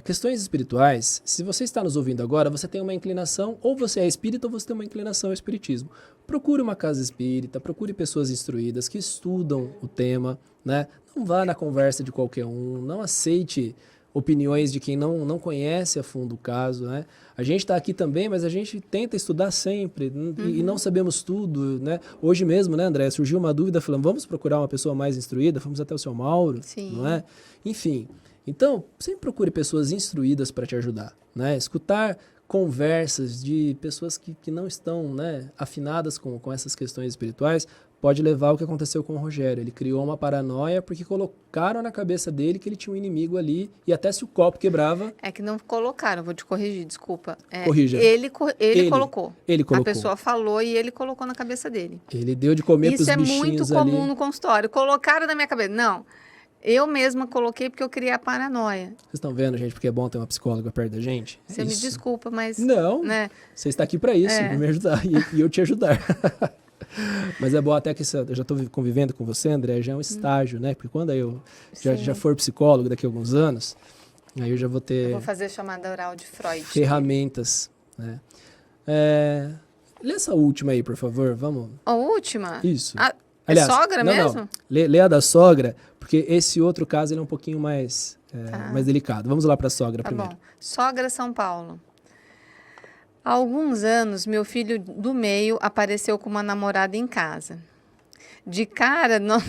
Questões espirituais, se você está nos ouvindo agora, você tem uma inclinação, ou você é espírita ou você tem uma inclinação ao espiritismo. Procure uma casa espírita, procure pessoas instruídas que estudam o tema, né? Não vá na conversa de qualquer um, não aceite opiniões de quem não conhece a fundo o caso, né? A gente está aqui também, mas a gente tenta estudar sempre e não sabemos tudo, né? Hoje mesmo, né, André, surgiu uma dúvida, falando, vamos procurar uma pessoa mais instruída, fomos até o seu Mauro, Sim. não é? Enfim, Então, sempre procure pessoas instruídas para te ajudar, né? Escutar conversas de pessoas que não estão, né, afinadas com essas questões espirituais pode levar ao que aconteceu com o Rogério. Ele criou uma paranoia porque colocaram na cabeça dele que ele tinha um inimigo ali e até se o copo quebrava... É que não colocaram, vou te corrigir, desculpa. Corrija. Ele colocou. Ele colocou. A pessoa falou e ele colocou na cabeça dele. Ele deu de comer pros Isso é bichinhos muito comum ali. no consultório. Colocaram na minha cabeça. Não, eu mesma coloquei porque eu criei a paranoia. Vocês estão vendo, gente, porque é bom ter uma psicóloga perto da gente? Você me desculpa, mas... Não, né? Você está aqui para isso, para me ajudar e eu te ajudar. Mas é bom até que eu já estou convivendo com você, André, já é um estágio, né? Porque quando eu já for psicólogo daqui a alguns anos, aí eu já vou ter... Eu vou fazer chamada oral de Freud. Ferramentas, né? Lê essa última aí, por favor, vamos... A última? Isso. Aliás, é sogra mesmo? Não. Lê a da sogra, porque esse outro caso ele é um pouquinho mais, mais delicado. Vamos lá para a sogra primeiro. Bom. Sogra São Paulo. Há alguns anos, meu filho do meio apareceu com uma namorada em casa. De cara, não...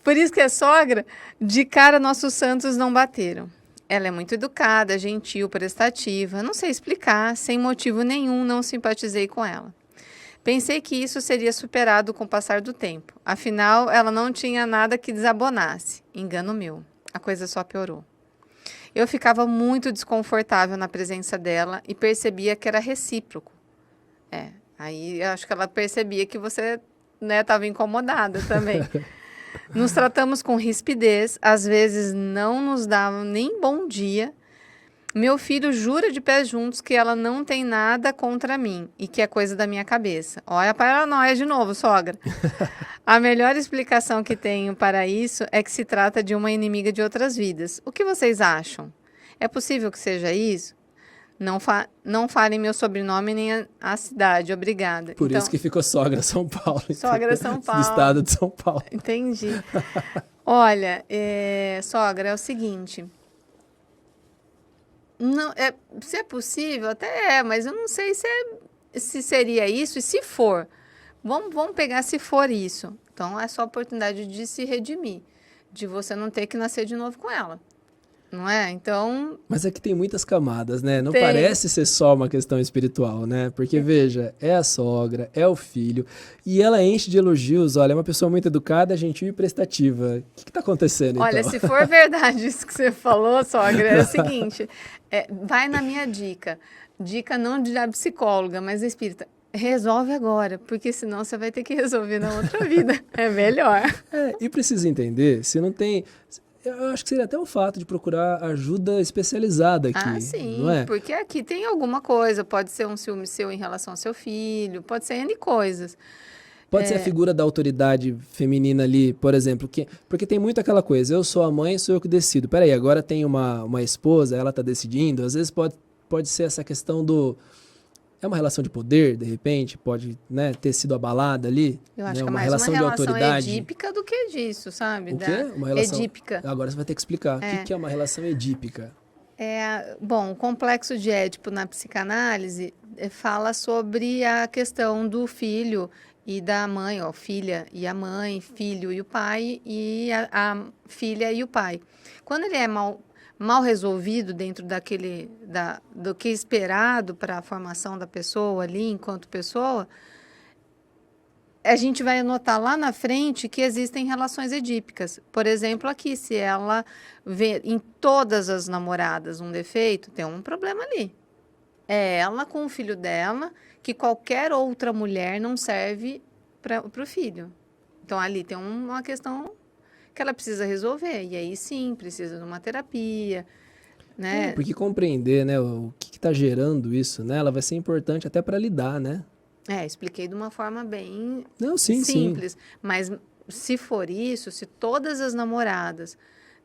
por isso que é sogra. De cara, nossos santos não bateram. Ela é muito educada, gentil, prestativa. Não sei explicar, sem motivo nenhum, não simpatizei com ela. Pensei que isso seria superado com o passar do tempo. Afinal, ela não tinha nada que desabonasse. Engano meu. A coisa só piorou. Eu ficava muito desconfortável na presença dela e percebia que era recíproco. Aí eu acho que ela percebia que você estava incomodada também. Nos tratamos com rispidez, às vezes não nos davam nem bom dia. Meu filho jura de pés juntos que ela não tem nada contra mim e que é coisa da minha cabeça. Olha a paranoia de novo, sogra. A melhor explicação que tenho para isso é que se trata de uma inimiga de outras vidas. O que vocês acham? É possível que seja isso? Não falem meu sobrenome nem a cidade, obrigada. Por isso que ficou Sogra São Paulo. Sogra São Paulo. Do estado de São Paulo. Entendi. Olha, sogra, é o seguinte... Não, se é possível, até mas eu não sei se seria isso, e se for, vamos pegar se for isso. Então, é só a oportunidade de se redimir, de você não ter que nascer de novo com ela, não é? Então... Mas é que tem muitas camadas, né? Não tem. Parece ser só uma questão espiritual, né? Porque, veja, é a sogra, é o filho, e ela enche de elogios, olha, é uma pessoa muito educada, gentil e prestativa. O que está acontecendo, Olha, então? se for verdade isso que você falou, sogra, é o seguinte, vai na minha dica não de da psicóloga, mas espírita. Resolve agora, porque senão você vai ter que resolver na outra vida. É melhor. E precisa entender, se não tem... Eu acho que seria até o fato de procurar ajuda especializada aqui, sim, não é? Porque aqui tem alguma coisa, pode ser um ciúme seu em relação ao seu filho, pode ser N coisas. Pode ser a figura da autoridade feminina ali, por exemplo, porque tem muito aquela coisa, eu sou a mãe, sou eu que decido. Peraí, agora tem uma esposa, ela está decidindo, às vezes pode ser essa questão do... É uma relação de poder, de repente, pode, né, ter sido abalada ali. Eu acho né, que é uma mais relação uma de relação autoridade. edípica do que disso, sabe? O quê? Uma relação... Edípica. Agora você vai ter que explicar. O que é uma relação edípica? Bom, o complexo de Édipo na psicanálise fala sobre a questão do filho e da mãe, filha e a mãe, filho e o pai, e a filha e o pai. Quando ele é mal resolvido dentro do que é esperado para a formação da pessoa ali, enquanto pessoa, a gente vai notar lá na frente que existem relações edípicas. Por exemplo, aqui, se ela vê em todas as namoradas um defeito, tem um problema ali. É ela com o filho dela, que qualquer outra mulher não serve para o filho. Então, ali tem uma questão que ela precisa resolver. E aí, sim, precisa de uma terapia, né? Porque compreender, né, o que está gerando isso nela vai ser importante até para lidar, né? Expliquei de uma forma bem simples. Sim. Mas se for isso, se todas as namoradas,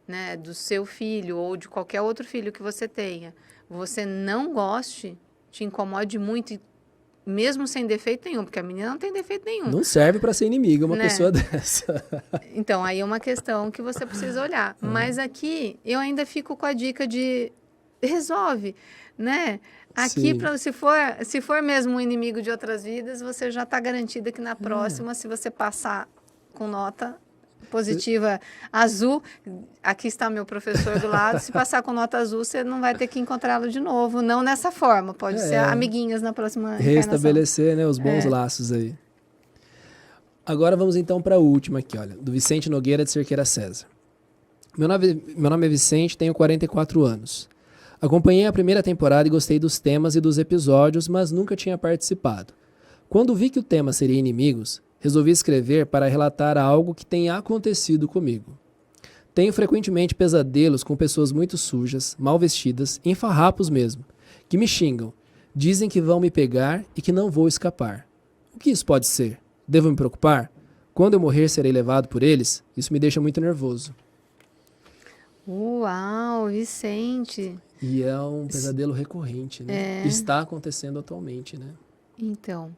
né, do seu filho ou de qualquer outro filho que você tenha, você não goste, te incomode muito, mesmo sem defeito nenhum, porque a menina não tem defeito nenhum. Não serve para ser inimiga uma pessoa dessa. Então, aí é uma questão que você precisa olhar. Mas aqui, eu ainda fico com a dica de resolve, né? Aqui, se for mesmo um inimigo de outras vidas, você já está garantida que na próxima, se você passar com nota, positiva azul, aqui está meu professor do lado, se passar com nota azul, você não vai ter que encontrá-lo de novo, não nessa forma, pode ser amiguinhas na próxima restabelecer, né, os bons laços aí. Agora vamos então para a última aqui, olha, do Vicente Nogueira de Cerqueira César. Meu nome é Vicente, tenho 44 anos. Acompanhei a primeira temporada e gostei dos temas e dos episódios, mas nunca tinha participado. Quando vi que o tema seria inimigos, resolvi escrever para relatar algo que tenha acontecido comigo. Tenho frequentemente pesadelos com pessoas muito sujas, mal vestidas, em farrapos mesmo, que me xingam, dizem que vão me pegar e que não vou escapar. O que isso pode ser? Devo me preocupar? Quando eu morrer, serei levado por eles? Isso me deixa muito nervoso. Uau, Vicente! E é um pesadelo recorrente, né? Está acontecendo atualmente, né? Então,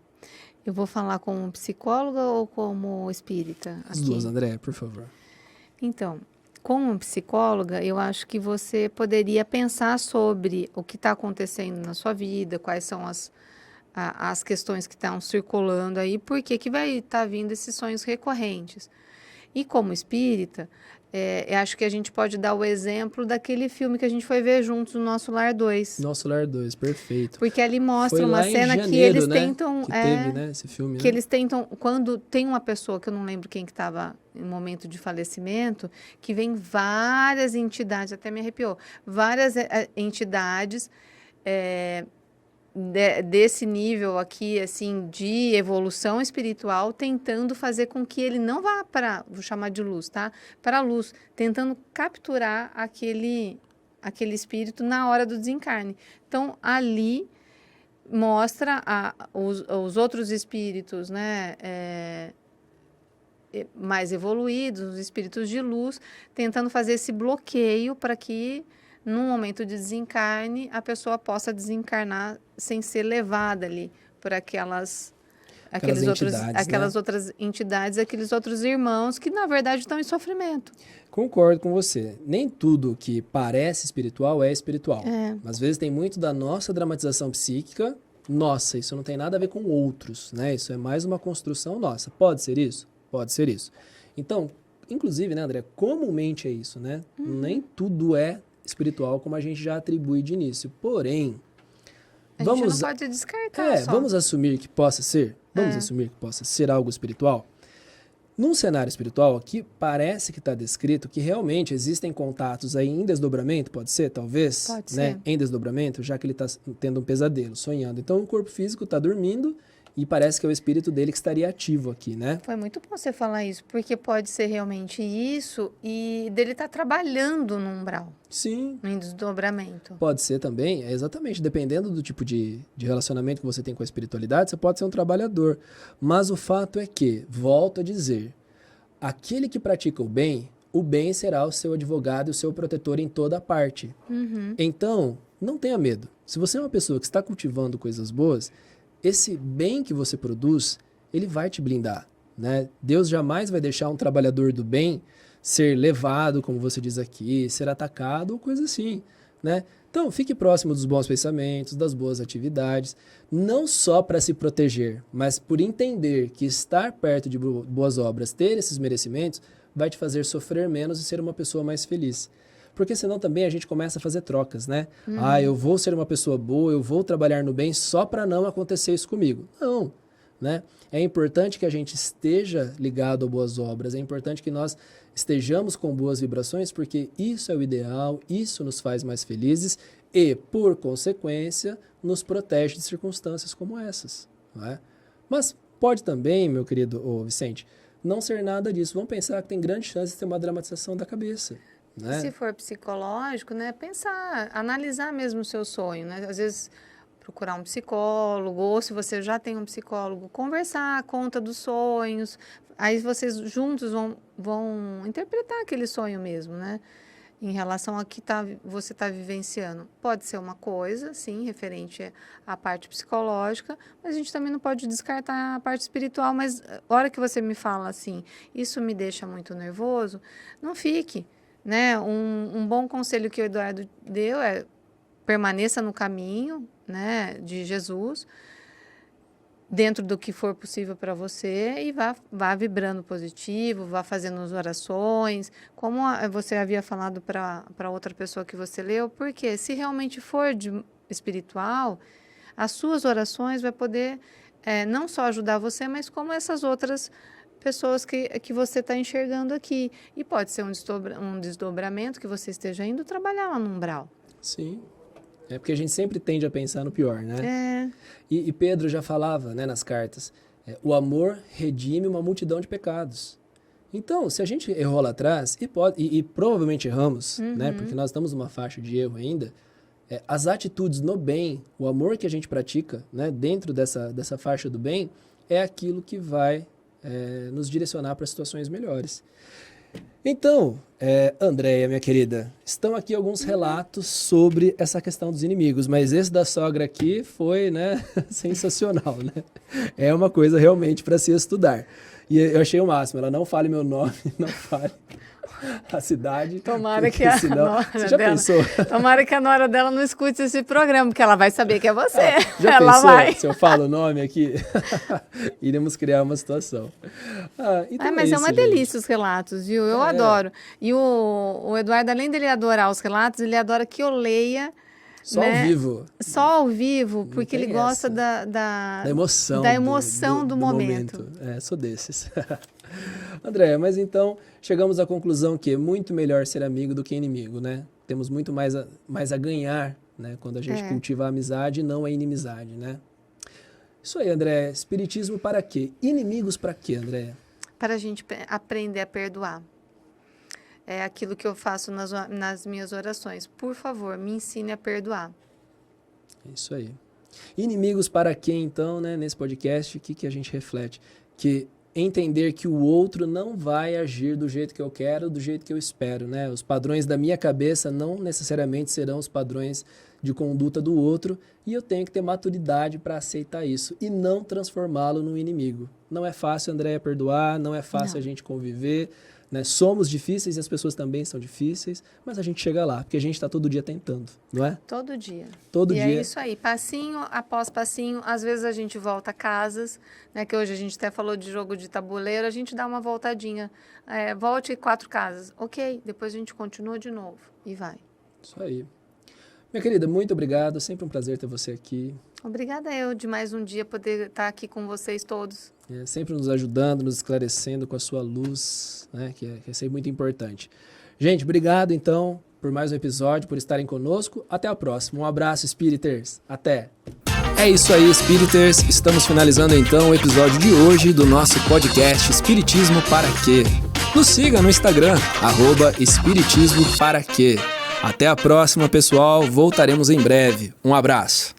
eu vou falar como psicóloga ou como espírita? As duas, André, por favor. Então, como psicóloga, eu acho que você poderia pensar sobre o que está acontecendo na sua vida, quais são as questões que estão circulando aí, por que vai estar vindo esses sonhos recorrentes. E como espírita, eu acho que a gente pode dar o exemplo daquele filme que a gente foi ver juntos, o Nosso Lar 2. Nosso Lar 2, perfeito. Porque ali mostra foi uma cena janeiro, que eles né? tentam... Que teve, né, esse filme. Que eles tentam... Quando tem uma pessoa, que eu não lembro quem que estava em momento de falecimento, que vem várias entidades, até me arrepiou, várias entidades... desse nível aqui, assim, de evolução espiritual, tentando fazer com que ele não vá para, vou chamar de luz, tá? Para a luz, tentando capturar aquele espírito na hora do desencarne. Então, ali mostra os outros espíritos, né? Mais evoluídos, os espíritos de luz, tentando fazer esse bloqueio para que no momento de desencarne, a pessoa possa desencarnar sem ser levada ali por aquelas outras entidades, aqueles outros irmãos que, na verdade, estão em sofrimento. Concordo com você. Nem tudo que parece espiritual é espiritual. Às vezes tem muito da nossa dramatização psíquica. Nossa, isso não tem nada a ver com outros, né? Isso é mais uma construção nossa. Pode ser isso? Pode ser isso. Então, inclusive, né, André, comumente é isso, né? Nem tudo é espiritual, como a gente já atribui de início. Porém, a gente não pode descartar só. Vamos assumir que possa ser? Vamos assumir que possa ser algo espiritual? Num cenário espiritual, aqui parece que está descrito que realmente existem contatos aí em desdobramento, pode ser, talvez? Pode né? ser. Em desdobramento, já que ele está tendo um pesadelo, sonhando. Então, o corpo físico está dormindo e parece que é o espírito dele que estaria ativo aqui, né? Foi muito bom você falar isso, porque pode ser realmente isso e dele estar trabalhando no umbral. Sim. No desdobramento. Pode ser também, exatamente, dependendo do tipo de relacionamento que você tem com a espiritualidade, você pode ser um trabalhador. Mas o fato é que, volto a dizer, aquele que pratica o bem será o seu advogado e o seu protetor em toda parte. Então, não tenha medo. Se você é uma pessoa que está cultivando coisas boas, esse bem que você produz, ele vai te blindar, né? Deus jamais vai deixar um trabalhador do bem ser levado, como você diz aqui, ser atacado ou coisa assim, né? Então, fique próximo dos bons pensamentos, das boas atividades, não só para se proteger, mas por entender que estar perto de boas obras, ter esses merecimentos, vai te fazer sofrer menos e ser uma pessoa mais feliz. Porque senão também a gente começa a fazer trocas, né? Eu vou ser uma pessoa boa, eu vou trabalhar no bem só para não acontecer isso comigo. Não, né? É importante que a gente esteja ligado a boas obras, é importante que nós estejamos com boas vibrações, porque isso é o ideal, isso nos faz mais felizes e, por consequência, nos protege de circunstâncias como essas, não é? Mas pode também, meu querido Vicente, não ser nada disso. Vamos pensar que tem grande chance de ter uma dramatização da cabeça. Né? Se for psicológico, né, pensar, analisar mesmo o seu sonho, né? Às vezes procurar um psicólogo, ou se você já tem um psicólogo, conversar, conta dos sonhos, aí vocês juntos vão interpretar aquele sonho mesmo, né? Em relação a que você está vivenciando. Pode ser uma coisa, sim, referente à parte psicológica, mas a gente também não pode descartar a parte espiritual, mas a hora que você me fala assim, isso me deixa muito nervoso, não fique. Né? Um bom conselho que o Eduardo deu é permaneça no caminho, né, de Jesus, dentro do que for possível para você e vá vibrando positivo, vá fazendo as orações, como você havia falado para outra pessoa que você leu, porque se realmente for espiritual, as suas orações vai poder não só ajudar você, mas como essas outras pessoas que você está enxergando aqui. E pode ser um desdobramento que você esteja indo trabalhar lá no umbral. Sim. É porque a gente sempre tende a pensar no pior, né? E Pedro já falava, né, nas cartas, o amor redime uma multidão de pecados. Então, se a gente errou lá atrás, e provavelmente erramos, né, porque nós estamos numa faixa de erro ainda, as atitudes no bem, o amor que a gente pratica, né, dentro dessa faixa do bem, é aquilo que vai nos direcionar para situações melhores. Então, Andréia, minha querida, estão aqui alguns relatos sobre essa questão dos inimigos, mas esse da sogra aqui foi, né, sensacional, né? É uma coisa realmente para se estudar. E eu achei o máximo, ela não fale meu nome, não fale a cidade. Tomara que a nora você já dela, pensou? Tomara que a nora dela não escute esse programa, porque ela vai saber que é você. Já ela pensou, vai. se eu falo o nome aqui? Iremos criar uma situação. Então mas é uma gente. delícia os relatos, viu? Eu adoro. E o Eduardo, além dele adorar os relatos, ele adora que eu leia. Só né? ao vivo. Só ao vivo, porque ele tem gosta essa. da emoção. Da emoção do momento. Sou desses. Andréia, mas então chegamos à conclusão que é muito melhor ser amigo do que inimigo, né? Temos muito mais a ganhar, né? Quando a gente cultiva a amizade e não a inimizade, né? Isso aí, Andréia. Espiritismo para quê? Inimigos para quê, Andréia? Para a gente aprender a perdoar. É aquilo que eu faço nas minhas orações. Por favor, me ensine a perdoar. Isso aí. Inimigos para quê, então, né? Nesse podcast, o que a gente reflete? Que entender que o outro não vai agir do jeito que eu quero, do jeito que eu espero, né? Os padrões da minha cabeça não necessariamente serão os padrões de conduta do outro e eu tenho que ter maturidade para aceitar isso e não transformá-lo num inimigo. Não é fácil, Andréia, perdoar, não é fácil a gente conviver, né? Somos difíceis e as pessoas também são difíceis, mas a gente chega lá, porque a gente está todo dia tentando, não é? Todo dia. Todo dia. E é isso aí, passinho após passinho. Às vezes a gente volta a casas, né? Que hoje a gente até falou de jogo de tabuleiro, a gente dá uma voltadinha. Volte 4 casas. Ok, depois a gente continua de novo e vai. Isso aí. Minha querida, muito obrigado. Sempre um prazer ter você aqui. Obrigada eu de mais um dia poder estar aqui com vocês todos. Sempre nos ajudando, nos esclarecendo com a sua luz, né? Que é sempre muito importante. Gente, obrigado então por mais um episódio, por estarem conosco. Até a próxima. Um abraço, Spiriters. Até! É isso aí, Spiriters. Estamos finalizando então o episódio de hoje do nosso podcast Espiritismo para quê? Nos siga no Instagram, @espiritismo para quê. Até a próxima, pessoal. Voltaremos em breve. Um abraço.